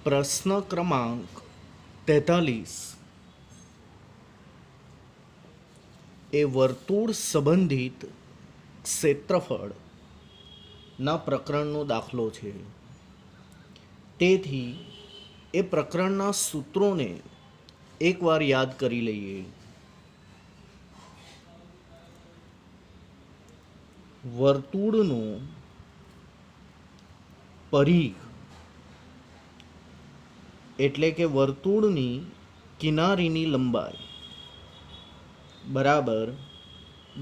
प्रश्न क्रमांक 43 એ વર્તુળ સંબંધિત ક્ષેત્રફળના પ્રકરણનો દાખલો છે. તેથી એ પ્રકરણના સૂત્રોને એકવાર યાદ કરી લઈએ. વર્તુળનું પરિઘ એટલે કે વર્તુળની કિનારીની લંબાઈ બરાબર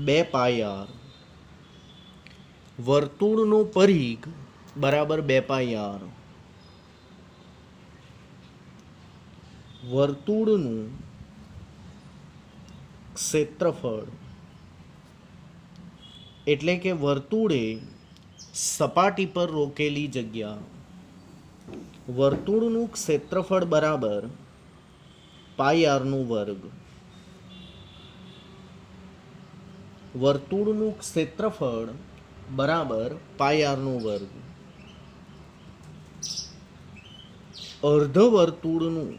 2 પાઈ આર. વર્તુળનું પરિઘ બરાબર 2 પાઈ આર. વર્તુળનું ક્ષેત્રફળ એટલે કે વર્તુળે સપાટી પર રોકેલી જગ્યા. વર્તુળનું ક્ષેત્રફળ બરાબર પાઈ આરનું વર્ગ. વર્તુળનું ક્ષેત્રફળ બરાબર પાઈ આરનું વર્ગ. અર્ધવર્તુળનું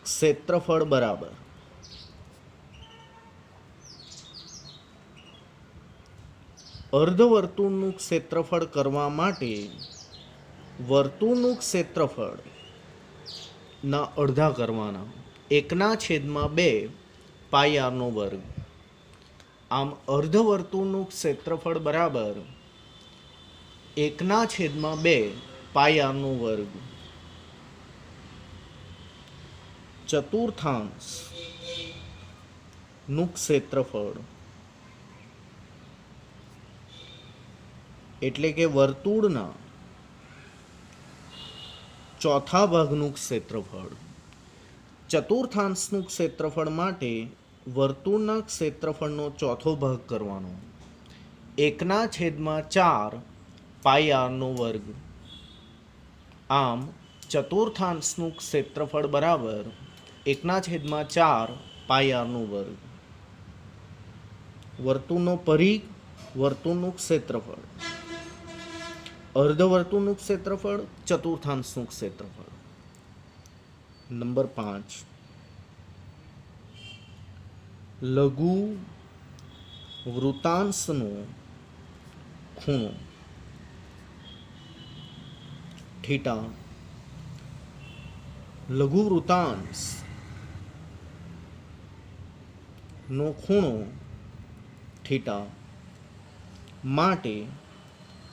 ક્ષેત્રફળ બરાબર અર્ધવર્તુળનું ક્ષેત્રફળ કરવા માટે વર્તુળનું ક્ષેત્રફળ ના અડધા કરવાના. 1/2 પાઈ આરનો વર્ગ. આમ અર્ધવર્તુળનું ક્ષેત્રફળ બરાબર 1/2 પાઈ આરનો વર્ગ. ચતુર્થાંશનું ક્ષેત્રફળ એટલે કે વર્તુળના ચોથા ભાગનું ક્ષેત્રફળ. ચતુર્થાંશનું ક્ષેત્રફળ માટે વર્તુળના ક્ષેત્રફળનો ચોથો ભાગ કરવાનો. 1/4 પાઈ આરનો વર્ગ. આમ ચતુર્થાંશનું ક્ષેત્રફળ બરાબર 1/4 પાઈ આરનો વર્ગ. વર્તુળનો પરિઘ, વર્તુળનું ક્ષેત્રફળ, અર્ધવર્તુળનું ક્ષેત્રફળ, ચતુર્થાંશનું ક્ષેત્રફળ. નંબર 5 લઘુ વૃત્તાંશનો ખૂણો થીટા. લઘુ વૃત્તાંશ નો ખૂણો થીટા માટે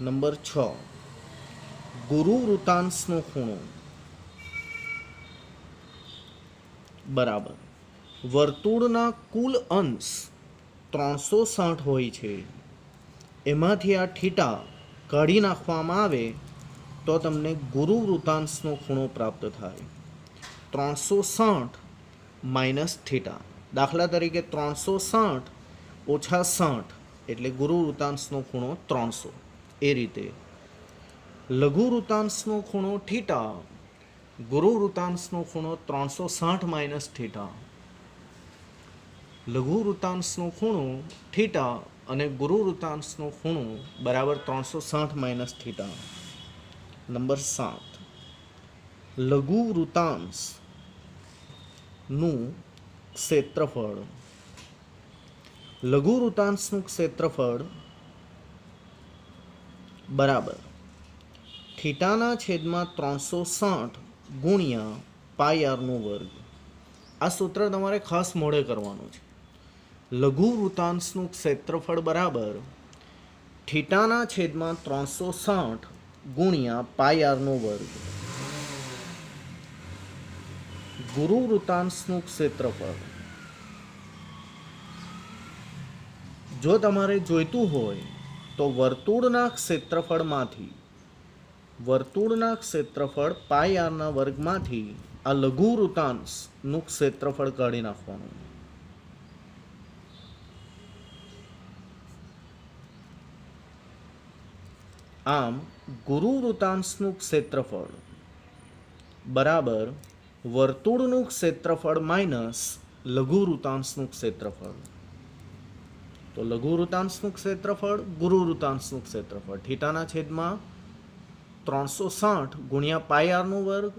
નંબર 6 ગુરુ વૃત્તાંશનો ખૂણો બરાબર વર્તુળના કુલ અંશ 360 હોય છે. એમાંથી આ થીટા કાઢી નાખવામાં આવે તો તમને ગુરુ વૃત્તાંશનો ખૂણો પ્રાપ્ત થાય. 360 માઇનસ થીટા. દાખલા તરીકે 360 ઓછા 60 એટલે ગુરુ વૃત્તાંશનો ખૂણો 300. એ રીતે લઘુ વૃત્તાંશનો ખૂણો થીટા, ગુરુ વૃત્તાંશનો ખૂણો 360 માઇનસ થીટા. લઘુ વૃત્તાંશનો ખૂણો થીટા અને ગુરુ વૃત્તાંશનો ખૂણો બરાબર 360 માઇનસ થીટા. નંબર 7 લઘુ વૃત્તાંશનું ક્ષેત્રફળ. લઘુ વૃત્તાંશનું ક્ષેત્રફળ બરાબર થીટાના છેદમાં 360 ગુણ્યા પાઈ આરનો વર્ગ. આ સૂત્ર તમારે ખાસ મોઢે કરવાનું છે. લઘુ વૃત્તાંશનું ક્ષેત્રફળ બરાબર થીટાના છેદમાં 360 ગુણ્યા પાઈ આરનો વર્ગ. ગુરુ વૃત્તાંશનું ક્ષેત્રફળ જો તમારે જોઈતું હોય તો વર્તુળના ક્ષેત્રફળ પાઈ આરના વર્ગમાંથી આ લઘુ વૃત્તાંશનું ક્ષેત્રફળ કાઢી નાખવાનું. આમ ગુરુ વૃત્તાંશનું ક્ષેત્રફળ બરાબર વર્તુળનું ક્ષેત્રફળ માઇનસ લઘુ વૃત્તાંશનું ક્ષેત્રફળ. તો લઘુ વૃત્તાંશનું ક્ષેત્રફળ, ગુરુ વૃત્તાંશનું ક્ષેત્રફળ થીટાના છેદમાં 360 ગુણ્યા પાઈ આરનો વર્ગ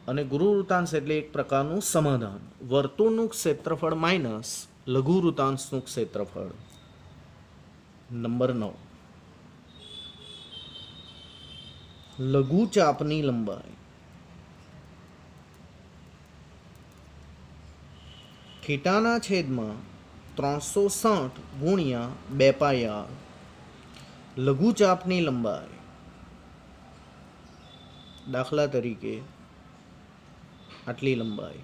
અને ગુરુવૃત્તાંશ એટલે એક પ્રકારનું સમાધાન. વર્તુળનું ક્ષેત્રફળ માઇનસ લઘુવૃત્તાંશનું ક્ષેત્રફળ. નંબર 9, લઘુચાપની લંબાઈ. થીટાના છેદમાં 360 ગુણ્યા 2 પાઈ આર. લઘુચાપની લંબાઈ, દાખલા તરીકે આટલી લંબાઈ.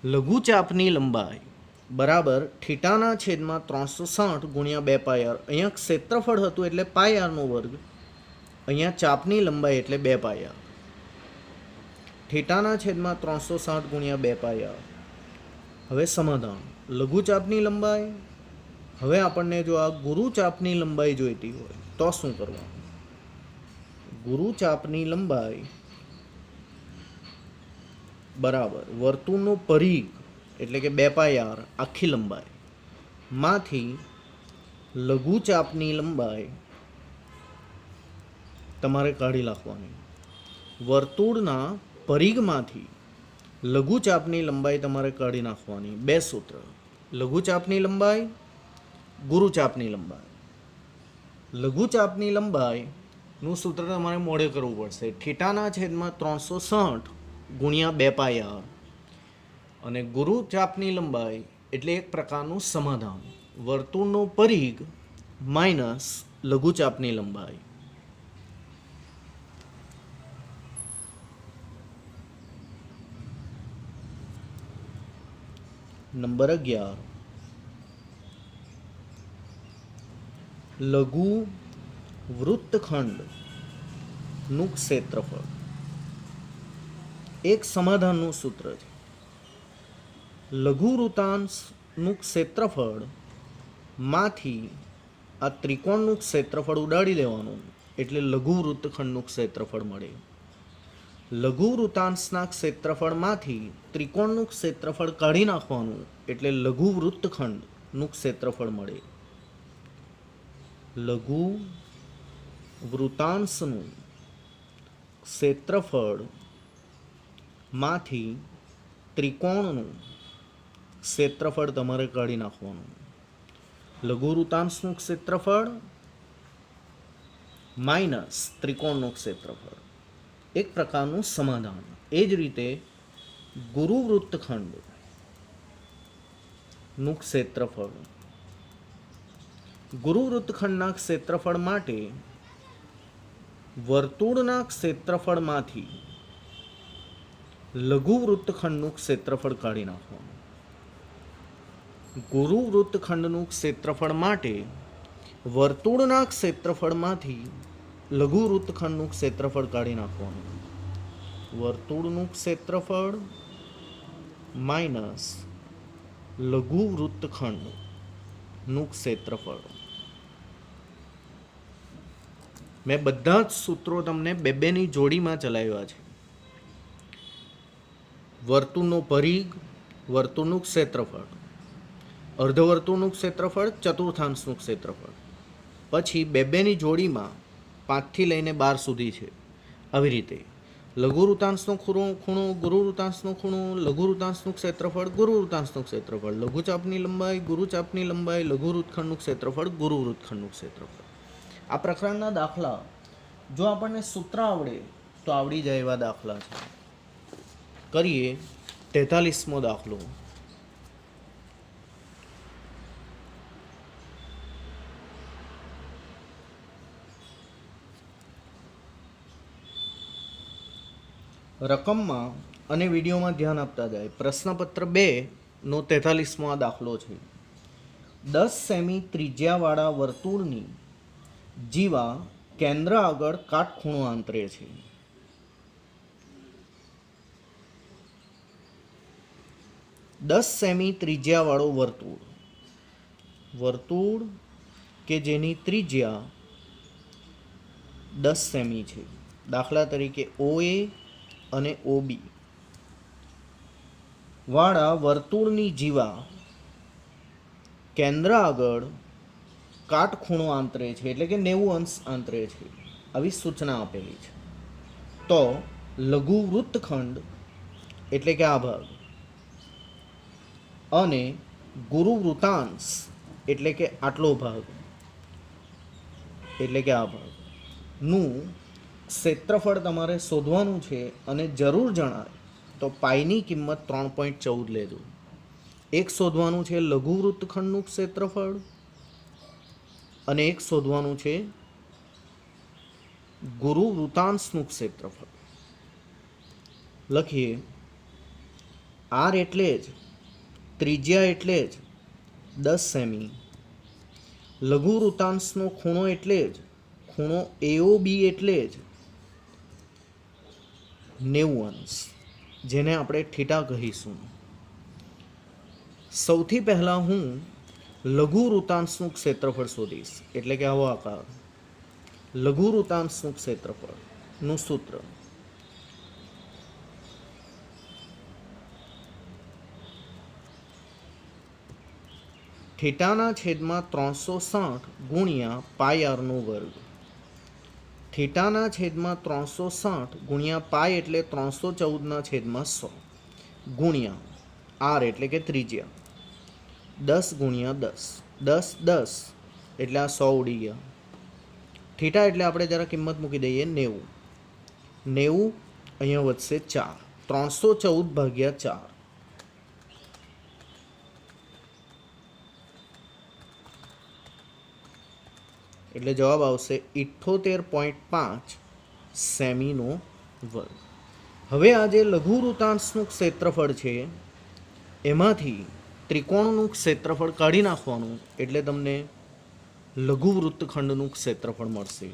લઘુચાપની લંબાઈ બરાબર થીટાના છેદમાં 360 ગુણ્યા 2 પાઈ આર. અહીંયા ક્ષેત્રફળ હતું એટલે પાઈ આરનો વર્ગ, અહીંયા ચાપની લંબાઈ એટલે 2 પાઈ આર. થીટાના છેદમાં 360 ગુણ્યા 2 પાઈ આર. હવે સમાધાન. લઘુચાપની લંબાઈ. હવે આપણને જો આ ગુરુચાપની લંબાઈ જોઈતી હોય તો શું કરવાનું? ગુરુચાપની લંબાઈ બરાબર વર્તુળનો પરિઘ એટલે કે 2 પાઈ આર આખી લંબાઈ માંથી લઘુચાપની લંબાઈ તમારે કાઢી નાખવાની. વર્તુળના પરિઘમાંથી લઘુચાપની લંબાઈ તમારે કાઢી નાખવાની. 2 સૂત્ર: લઘુચાપની લંબાઈ, ગુરુચાપની લંબાઈ. લઘુચાપની લંબાઈનું સૂત્ર તમારે મોડે કરવું પડશે. થીટાના છેદમાં 360 ગુણ્યા 2 પાઈ આર અને ગુરુચાપની લંબાઈ એટલે એક પ્રકારનું સમાધાન. વર્તુળનો પરિઘ માઇનસ લઘુચાપની લંબાઈ. નંબર 11, લઘુ વૃત્તખંડનું ક્ષેત્રફળ. એક સમાધાનનું સૂત્ર છે. લઘુ વૃત્તાંશનું ક્ષેત્રફળ માંથી આ ત્રિકોણનું ક્ષેત્રફળ ઉડાડી દેવાનું એટલે લઘુ વૃત્તખંડનું ક્ષેત્રફળ મળે. લઘુ વૃત્તાંશના ક્ષેત્રફળમાંથી ત્રિકોણનું ક્ષેત્રફળ કાઢી નાખવાનું એટલે લઘુ વૃત્તખંડનું ક્ષેત્રફળ મળે. લઘુ વૃત્તાંશનું ક્ષેત્રફળ માંથી ત્રિકોણનું ક્ષેત્રફળ તમારે કાઢી નાખવાનું. લઘુ વૃત્તાંશનું ક્ષેત્રફળ માઇનસ ત્રિકોણનું ક્ષેત્રફળ, એક પ્રકારનું સમાધાન. એ જ રીતે ગુરુ વૃત્તખંડનું ક્ષેત્રફળ. ગુરુ વૃત્તખંડના ક્ષેત્રફળ માટે વર્તુળના ક્ષેત્રફળમાંથી લઘુ વૃત્તખંડનું ક્ષેત્રફળ કાઢી નાખવાનું. ગુરુ વૃત્તખંડનું ક્ષેત્રફળ માટે વર્તુળના ક્ષેત્રફળમાંથી લઘુ વૃત્તખંડનું ક્ષેત્રફળ કાઢી નાખવાનું. વર્તુળનું ક્ષેત્રફળ માઇનસ લઘુ વૃત્તખંડનું ક્ષેત્રફળ. મેં બધા જ સૂત્રો તમને બેની જોડીમાં ચલાવ્યા છે. વર્તુળનો પરિઘ, વર્તુળનું ક્ષેત્રફળ, અર્ધવર્તુળનું ક્ષેત્રફળ, ચતુર્થાંશનું ક્ષેત્રફળ, પછી બેની જોડીમાં 5 થી લઈને 12 સુધી છે. આવી રીતે લઘુ વૃત્તાંશનો ખૂણો, ગુરુ વૃત્તાંશનો ખૂણો, લઘુ વૃત્તાંશનું ક્ષેત્રફળ, ગુરુ વૃત્તાંશનું ક્ષેત્રફળ, લઘુચાપની લંબાઈ, ગુરુચાપની લંબાઈ, લઘુ વૃત્તખંડનું ક્ષેત્રફળ, ગુરુ વૃત્તખંડનું ક્ષેત્રફળ. આ પ્રકરણના દાખલા જો આપણને સૂત્ર આવડે તો આવડી જાય એવા દાખલા છે. કરીએ 43મો દાખલો. રકમમાં અને વિડીયોમાં ધ્યાન આપતા જાય. પ્રશ્નપત્ર 2નો 43મો આ દાખલો છે. 10 સેમી ત્રિજ્યાવાળા વર્તુળની જીવા કેન્દ્ર આગળ કાટખૂણો આંતરે છે. દસ સેમી ત્રિજ્યાવાળો વર્તુળ કે જેની ત્રિજ્યા 10 સેમી છે. દાખલા તરીકે OA અને OB વાળા વર્તુળની જીવા કેન્દ્ર આગળ કાટખૂણો આંતરે છે, એટલે કે 90 અંશ આંતરે છે. આવી સૂચના આપેલી છે. તો લઘુ વૃત્તખંડ એટલે કે આ ભાગ અને ગુરુ વૃતાંશ એટલે કે આટલો ભાગ એટલે કે આ ભાગનું ક્ષેત્રફળ તમારે શોધવાનું છે. અને જરૂર જણાય તો પાઈની કિંમત 3.14 લેજો. એક શોધવાનું છે લઘુ વૃત્તખંડનું ક્ષેત્રફળ અને એક શોધવાનું છે ગુરુ વૃતાંશનું ક્ષેત્રફળ. લખીએ આર એટલે જ ત્રિજ્યા એટલે જ 10 સેમી, લઘુ વૃતાંશનો ખૂણો એટલે જ ખૂણો AOB એટલે જ 90 અંશ, જેને આપણે થીટા કહીશું. સૌથી પહેલાં હું લઘુ વૃતાંશનું ક્ષેત્રફળ શોધીશ. એટલે કે આવો આકાર લઘુ વૃતાંશનું ક્ષેત્રફળનું સૂત્ર થીટાના છેદમાં 360 ગુણ્યા પાઈ આરનો વર્ગ. થીટાના છેદમાં 360 ગુણ્યા પાઈ એટલે 314ના છેદમાં 100 ગુણ્યા આર એટલે કે ત્રિજ્યા 10 ગુણ્યા 10 10 10 એટલે આ 100 ઉડી ગયા. થીટા એટલે આપણે જરા કિંમત મૂકી દઈએ 90 અહીંયા વધશે 4 314 ભાગ્યા 4 એટલે જવાબ આવશે 78.5 સેમીનો વર્ગ. હવે આ જે લઘુ વૃતાંશનું ક્ષેત્રફળ છે એમાંથી ત્રિકોણનું ક્ષેત્રફળ કાઢી નાખવાનું એટલે તમને લઘુ વૃત્તખંડનું ક્ષેત્રફળ મળશે.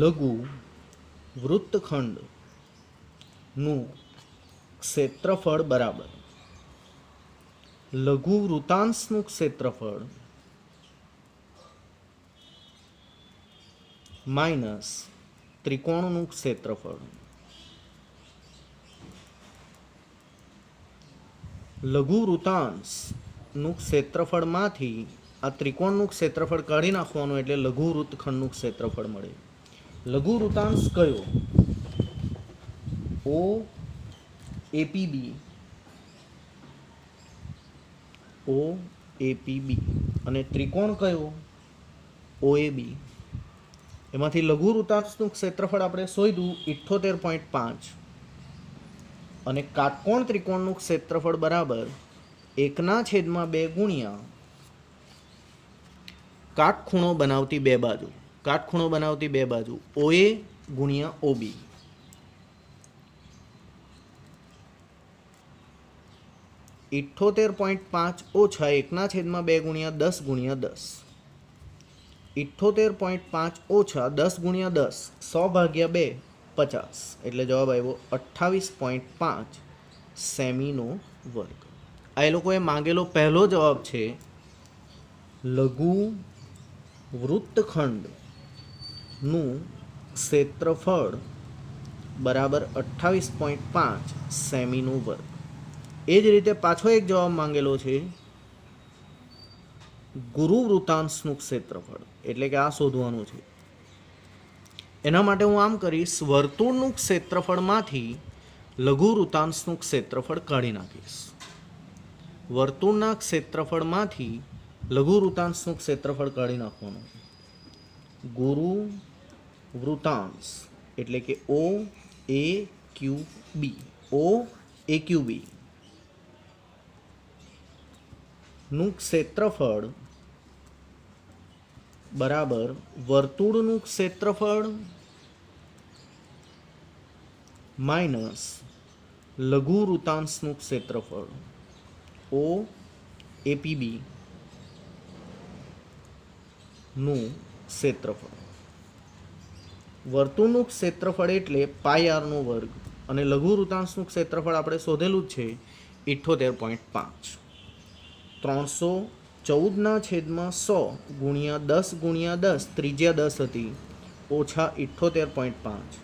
લઘુ વૃત્તખંડનું ક્ષેત્રફળ બરાબર લઘુ વૃતાંશનું ક્ષેત્રફળ માઇનસ ત્રિકોણનું ક્ષેત્રફળ. લઘુ વૃતાંશનું ક્ષેત્રફળમાંથી આ ત્રિકોણનું ક્ષેત્રફળ કાઢી નાખવાનું એટલે લઘુ વૃત્તખંડનું ક્ષેત્રફળ મળે. લઘુ વૃતાંશ કયો? OAPB અને ત્રિકોણ કયો? OAB. એમાંથી લઘુ વૃતાંશનું ક્ષેત્રફળ આપણે શોધ્યું 78.5 અને કાટકોણ ત્રિકોણનું ક્ષેત્રફળ બરાબર 1/2 ગુણ્યા કાટખૂણો બનાવતી બે બાજુ OA ગુણ્યા OB. (78.5 ઓછા 1/2 ગુણ્યા 10 ગુણ્યા 10 78.5 ઓછા 10 ગુણ્યા 10 100 ભાગ્યા 2 50 એટલે જવાબ આવ્યો 28.5 સેમીનો વર્ગ. આ એ લોકોએ માંગેલો પહેલો જવાબ છે. લઘુ વૃત્તખંડનું ક્ષેત્રફળ બરાબર 28.5 સેમીનો વર્ગ. એ જ રીતે પાછો એક જવાબ માંગેલો છે ગુરુ વૃતાંશનું ક્ષેત્રફળ એટલે કે આ શોધવાનું છે. એના માટે હું આમ કરીશ, વર્તુળનું ક્ષેત્રફળમાંથી લઘુ વૃતાંશનું ક્ષેત્રફળ કાઢી નાખીશ. વર્તુળના ક્ષેત્રફળમાંથી લઘુ વૃતાંશનું ક્ષેત્રફળ કાઢી નાખવાનું. ગુરુ વૃતાંશ એટલે કે OAQB નું ક્ષેત્રફળ બરાબર વર્તુળનું ક્ષેત્રફળ માઇનસ લઘુ વૃતાંશનું ક્ષેત્રફળ OAPB નું ક્ષેત્રફળ. વર્તુળનું ક્ષેત્રફળ એટલે પાઈ આરનો વર્ગ અને લઘુ વૃતાંશનું ક્ષેત્રફળ આપણે શોધેલું જ છે 78.5. 14/100 ગુણ્યા 10/10 ત્રિજ્યા 10 હતી ઓછા 78.5.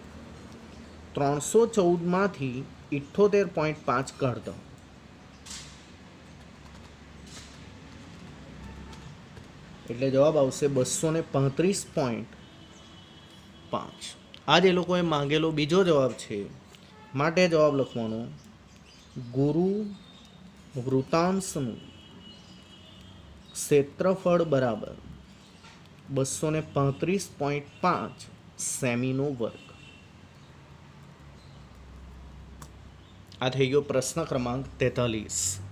314માંથી 78.5 કાઢ દો એટલે જવાબ આવશે 235.5. આ જ એ લોકોએ માંગેલો બીજો જવાબ છે, માટે જવાબ લખવાનો ગુરુ વૃત્તાંશનું ક્ષેત્રફળ બરાબર 235.5 સેમીનો વર્ગ. આ થઈ ગયો પ્રશ્ન ક્રમાંક 43.